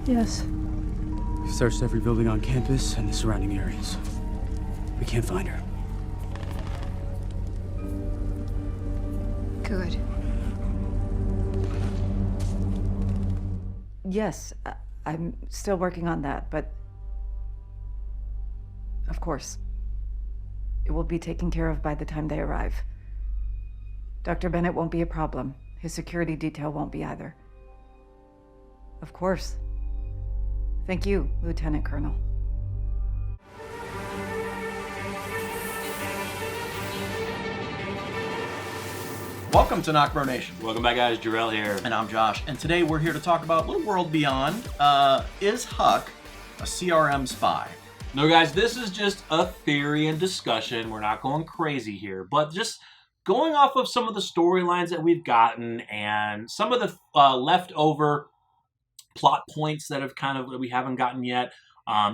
Yes. We've searched every building on campus and the surrounding areas. We can't find her. Good. Yes, I'm still working on that, but of course, it will be taken care of by the time they arrive. Dr. Bennett won't be a problem. His security detail won't be either. Of course. Thank you, Lieutenant Colonel. Welcome to NocBro Nation. Welcome back, guys. Jarrell here. And I'm Josh. And today we're here to talk about Little World Beyond. Is Huck a CRM spy? No, guys, this is just a theory and discussion. We're not going crazy here, but just going off of some of the storylines that we've gotten and some of the leftover plot points that we haven't gotten yet.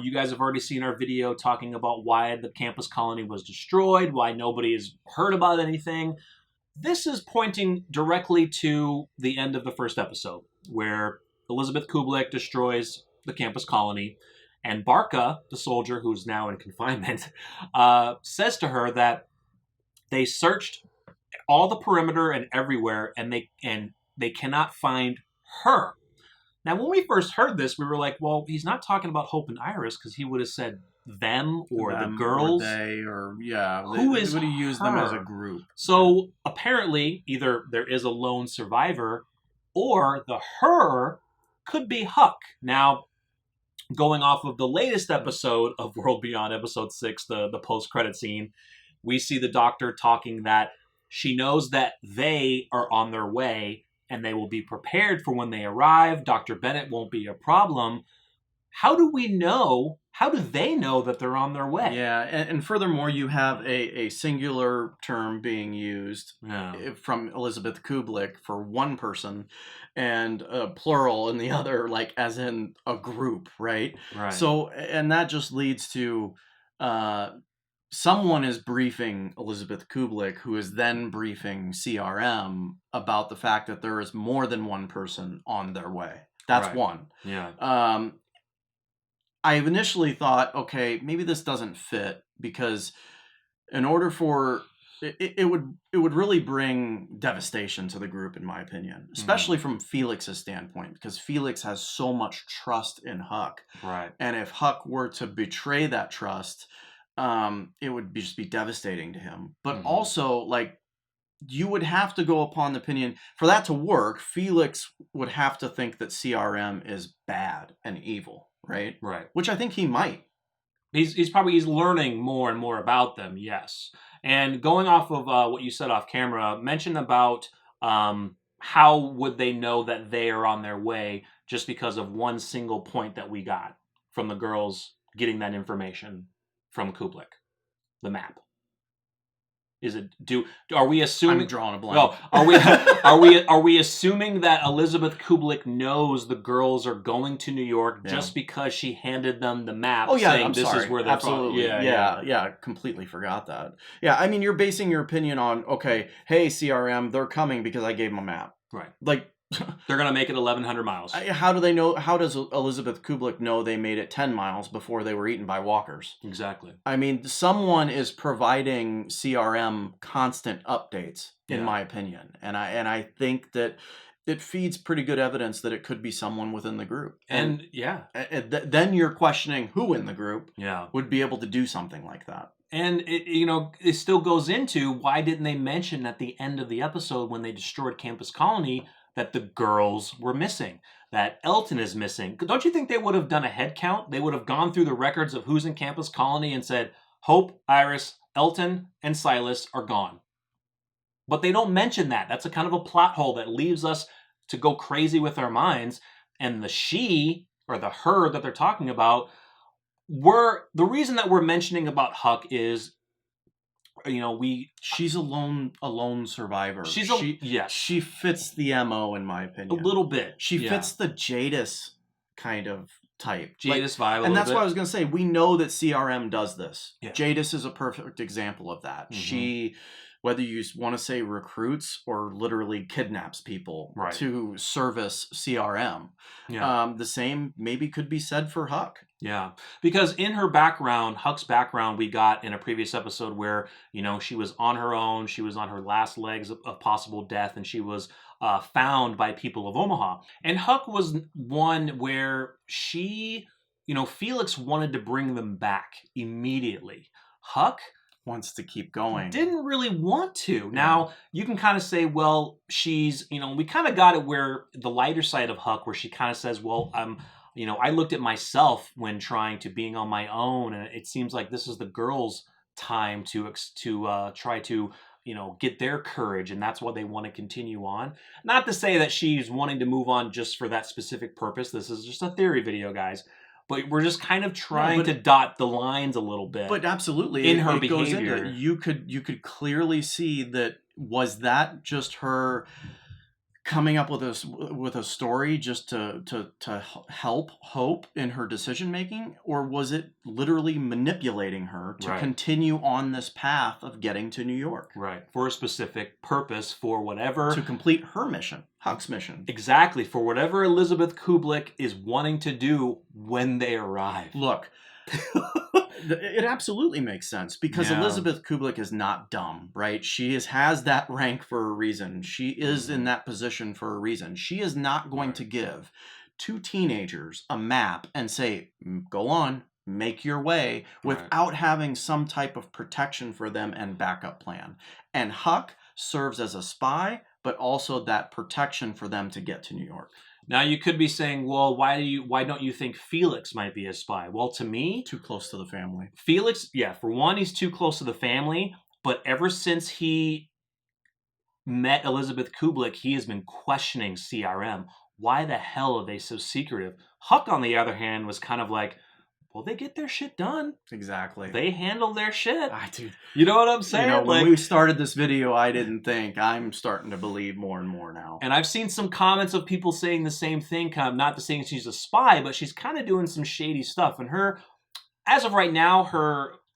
You guys have already seen our video talking about why the campus colony was destroyed, why nobody has heard about anything. This is pointing directly to the end of the first episode, where Elizabeth Kublek destroys the campus colony, and Barco, the soldier who's now in confinement, says to her that they searched all the perimeter and everywhere, and they cannot find her. Now, when we first heard this, we were like, well, he's not talking about Hope and Iris, because he would have said them or the girls. Or they, or yeah. Who is would he use them her? as a group? So apparently, either there is a lone survivor, or the her could be Huck. Now, going off of the latest episode of World Beyond, episode 6, the post-credit scene, we see the doctor talking that she knows that they are on their way, and they will be prepared for when they arrive. Dr. Bennett won't be a problem. How do we know? How do they know that they're on their way? Yeah, and furthermore, you have a singular term being used from Elizabeth Kublek for one person, and a plural in the other, like as in a group, right? Right. So, and that just leads to someone is briefing Elizabeth Kublek, who is then briefing CRM about the fact that there is more than one person on their way. That's right. one. Yeah. I initially thought, okay, maybe this doesn't fit, because in order for it would really bring devastation to the group, in my opinion, especially from Felix's standpoint, because Felix has so much trust in Huck. Right. And if Huck were to betray that trust, it would just be devastating to him. But also, like, you would have to go upon the opinion, for that to work, Felix would have to think that CRM is bad and evil, right? Right. Which I think he might. He's learning more and more about them, yes. And going off of what you said off camera, mention about how would they know that they are on their way just because of one single point that we got from the girls getting that information from Kublek, the map. Are we assuming? I'm drawing a blank. No, are we assuming that Elizabeth Kublek knows the girls are going to New York just because she handed them the map? Saying this is where they're absolutely. from? Yeah. Completely forgot that. Yeah, I mean, you're basing your opinion on, okay, hey CRM, they're coming because I gave them a map. Right. Like, they're gonna make it 1,100 miles. How do they know? How does Elizabeth Kublek know they made it 10 miles before they were eaten by walkers? Exactly. I mean, someone is providing CRM constant updates, in my opinion, and I think that it feeds pretty good evidence that it could be someone within the group. And then you're questioning who in the group would be able to do something like that. And it still goes into, why didn't they mention at the end of the episode when they destroyed Campus Colony that the girls were missing, that Elton is missing? Don't you think they would have done a head count? They would have gone through the records of who's in Campus Colony and said, Hope, Iris, Elton, and Silas are gone. But they don't mention that. That's a kind of a plot hole that leaves us to go crazy with our minds. And the she, or the her that they're talking about, the reason that we're mentioning about Huck is, she's a lone survivor. She fits the MO, in my opinion. A little bit. She fits the Jadis kind of type. Jadis vibe. And that's what I was going to say. We know that CRM does this. Yeah. Jadis is a perfect example of that. whether you want to say recruits or literally kidnaps people Right. to service CRM. Yeah. The same maybe could be said for Huck. Yeah, because in her background, Huck's background, we got in a previous episode where, you know, she was on her own, she was on her last legs of possible death, and she was found by people of Omaha. And Huck was one where she, you know, Felix wanted to bring them back immediately. Huck Wants to keep going. didn't really want to. Now, you can kind of say, well, she's, you know, we kind of got it where the lighter side of Huck, where she kind of says, well, you know, I looked at myself when trying to being on my own, and it seems like this is the girls' time to try to, you know, get their courage, and that's why they want to continue on. Not to say that she's wanting to move on just for that specific purpose. This is just a theory video, guys. But we're just kind of trying to dot the lines a little bit. But absolutely, in her it goes behavior. into, you could clearly see that was that just her coming up with a story just to help Hope in her decision making, or was it literally manipulating her to Right. continue on this path of getting to New York? Right. For a specific purpose, for whatever. To complete her mission, Huck's mission. Exactly. For whatever Elizabeth Kublik is wanting to do when they arrive. Look, it absolutely makes sense because Yeah. Elizabeth Kublik is not dumb, right? She has that rank for a reason. She is in that position for a reason. She is not going to give two teenagers a map and say, go on, make your way, without having some type of protection for them and backup plan. And Huck serves as a spy, but also that protection for them to get to New York. Now you could be saying, well, why don't you think Felix might be a spy? Well, to me, Too close to the family. Felix, yeah, for one, he's too close to the family, but ever since he met Elizabeth Kublik, he has been questioning CRM. Why the hell are they so secretive? Huck, on the other hand, was kind of like, well, they get their shit done. Exactly. They handle their shit. Dude, You know what I'm saying? you know, when Like, we started this video, I didn't think. I'm starting to believe more and more now. and I've seen some comments of people saying the same thing, kind of not to saying she's a spy, but she's kind of doing some shady stuff. And her, as of right now,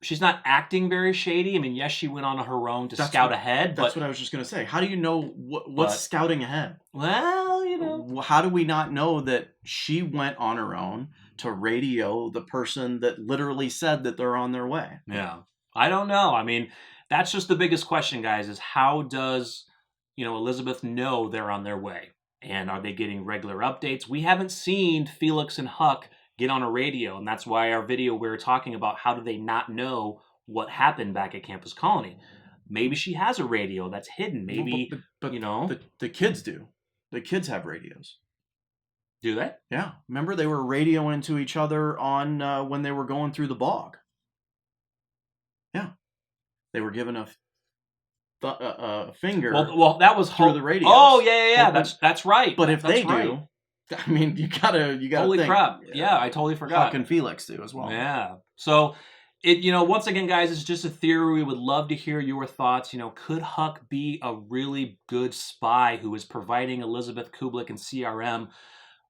she's not acting very shady. I mean, yes, she went on her own to scout ahead, That's but what I was just going to say. How do you know what's scouting ahead? well, you know, How do we not know that she went on her own to radio the person that literally said that they're on their way? yeah, I don't know. I mean, that's just the biggest question, guys, is how does, you know, Elizabeth know they're on their way? And are they getting regular updates? We haven't seen Felix and Huck get on a radio, and that's why our video we were talking about how do they not know what happened back at Campus Colony. Maybe she has a radio that's hidden. Maybe, but you know. the kids do. The kids have radios. Do they? Yeah. Remember they were radioing into each other on when they were going through the bog. Yeah. They were given a finger. Well, that was through the radios. Oh, yeah. But- That's right. But if That's they right. do, I mean, you gotta Holy think. crap. Yeah, I totally forgot. Huck and Felix do as well. Yeah. So, once again, guys, it's just a theory. We would love to hear your thoughts. Could Huck be a really good spy who is providing Elizabeth Kublik and CRM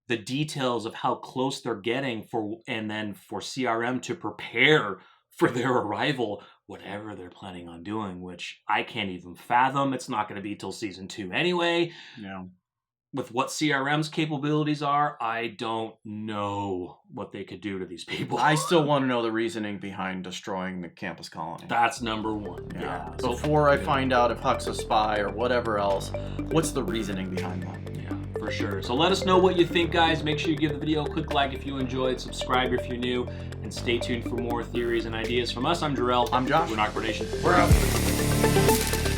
the details of how close they're getting and then for CRM to prepare for their arrival, whatever they're planning on doing, which I can't even fathom. It's not going to be till season 2 anyway. Yeah. With what CRM's capabilities are, I don't know what they could do to these people. I still want to know the reasoning behind destroying the campus colony. That's number one. Yeah. So, Before I find out if Huck's a spy or whatever else, what's the reasoning behind that? yeah, for sure. So let us know what you think, guys. Make sure you give the video a quick like if you enjoyed, subscribe if you're new, and stay tuned for more theories and ideas from us. I'm Jarrell. I'm Josh. We're NocBro Nation. We're out.